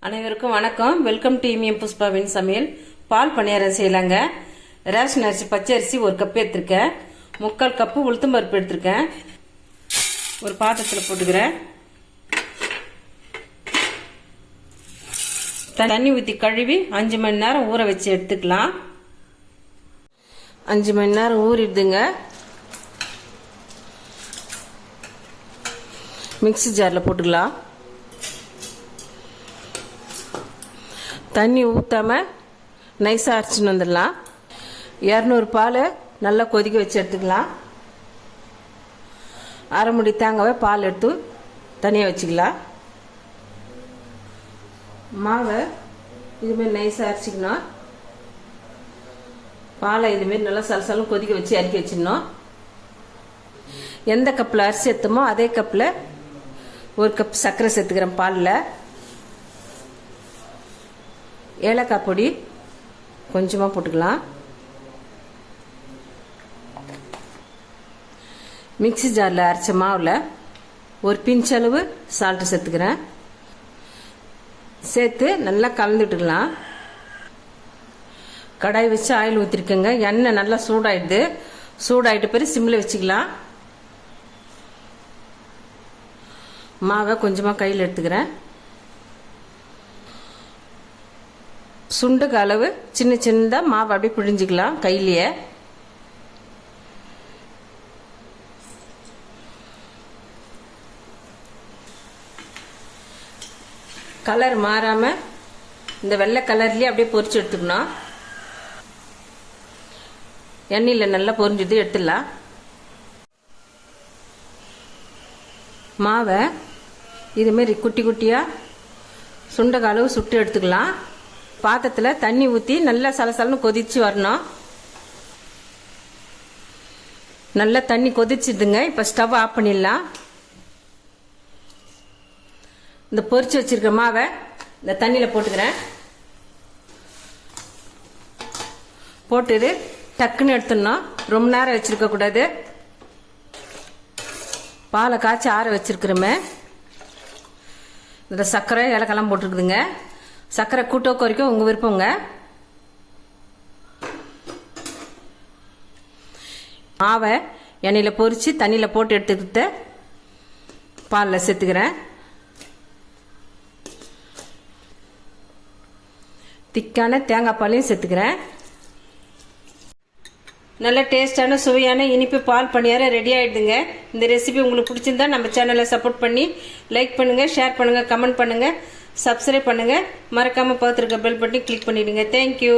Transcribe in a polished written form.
அனைவருக்கும் வணக்கம். Welcome to இமியம் புஷ்பாவின் சமையல். பால் பணியாரம் செய்யலாங்க. ரேஷன் அரிசி பச்சை அரிசி 1 கப் எடுத்திருக்கேன். 3/4 கப்பு உளுத்தம் பருப்பு எடுத்திருக்கேன். ஒரு பாத்திரத்தில் போட்டுக்கிறேன். தண்ணி ஊற்றி கழுவி 5 மணி நேரம் ஊற வச்சு எடுத்துக்கலாம். 5 மணி நேரம் ஊறிடுதுங்க. மிக்ஸி ஜாரில் போட்டுக்கலாம். தண்ணி ஊற்றாம நைஸாக அரைச்சின்னு வந்துடலாம். 200 பால் நல்லா கொதிக்க வச்சு எடுத்துக்கலாம். அரை முடி தேங்காவை பால் எடுத்து தனியாக வச்சுக்கலாம். மாவை இதுமாரி நைஸாக அரைச்சிக்கணும். பாலை இதுமாரி நல்லா சலசலம் கொதிக்க வச்சு இறக்கி வச்சிடணும். எந்த கப்பில் அரிசி எடுத்தோமோ அதே கப்பில் 1 கப் சர்க்கரை சேர்த்துக்கிறேன். பாலில் ஏலக்காய் பொடி கொஞ்சமாக போட்டுக்கலாம். மிக்ஸி ஜாரில் அரைச்ச மாவில் ஒரு பிஞ்ச் அளவு சால்ட்டு சேர்த்துக்கிறேன். சேர்த்து நல்லா கலந்துட்டுக்கலாம். கடாய் வச்சு ஆயில் ஊற்றிருக்கேங்க. எண்ணெய் நல்லா சூடாயிடுது. சூடாயிட்டு பிறகு சிம்மில் வச்சுக்கலாம். மாவை கொஞ்சமாக கையில் எடுத்துக்கிறேன். சுண்டுக்கு அளவு சின்ன சின்னதாக மாவு அப்படியே பிழிஞ்சிக்கலாம் கையிலேயே. கலர் மாறாம இந்த வெள்ளை கலர்லயே அப்படியே பொரிச்சு எடுத்துக்கணும். எண்ணெயில் நல்லா பொரிஞ்சது எடுத்துடலாம். மாவை இதுமாரி குட்டி குட்டியாக சுண்டக அளவு சுட்டு எடுத்துக்கலாம். பாத்திரத்தில் தண்ணி ஊற்றி நல்லா சலசலன்னு கொதிச்சு வரணும். நல்லா தண்ணி கொதிச்சுதுங்க. இப்போ ஸ்டவ் ஆஃப் பண்ணிடலாம். இந்த பொரிச்சு வச்சிருக்க மாவை இந்த தண்ணியில் போட்டுக்கிறேன். போட்டுட்டு டக்குன்னு எடுத்துடணும். ரொம்ப நேரம் வச்சிருக்க கூடாது. பாலை காய்ச்சி ஆற வச்சிருக்கிறோமே. இதில் சர்க்கரை ஏலக்காய்லாம் போட்டுருக்குதுங்க. சர்க்கரை கூட்டோ குறைக்கும் உங்கள் விருப்பங்க. மாவை எண்ணெயில் பொரித்து தண்ணியில் போட்டு எடுத்துக்கிட்டு பாலில் சேர்த்துக்கிறேன். திக்கான தேங்காய் பாலையும் சேர்த்துக்கிறேன். நல்ல டேஸ்டான சுவையான இனிப்பு பால் பணியாரம் ரெடி ஆகிடுதுங்க. இந்த ரெசிபி உங்களுக்கு பிடிச்சிருந்தா நம்ம சேனலை சப்போர்ட் பண்ணி லைக் பண்ணுங்கள், ஷேர் பண்ணுங்கள், கமெண்ட் பண்ணுங்கள், சப்ஸ்கிரைப் பண்ணுங்கள். மறக்காமல் பார்த்துருக்க பெல் பட்டனை கிளிக் பண்ணிவிடுங்க. தேங்க்யூ.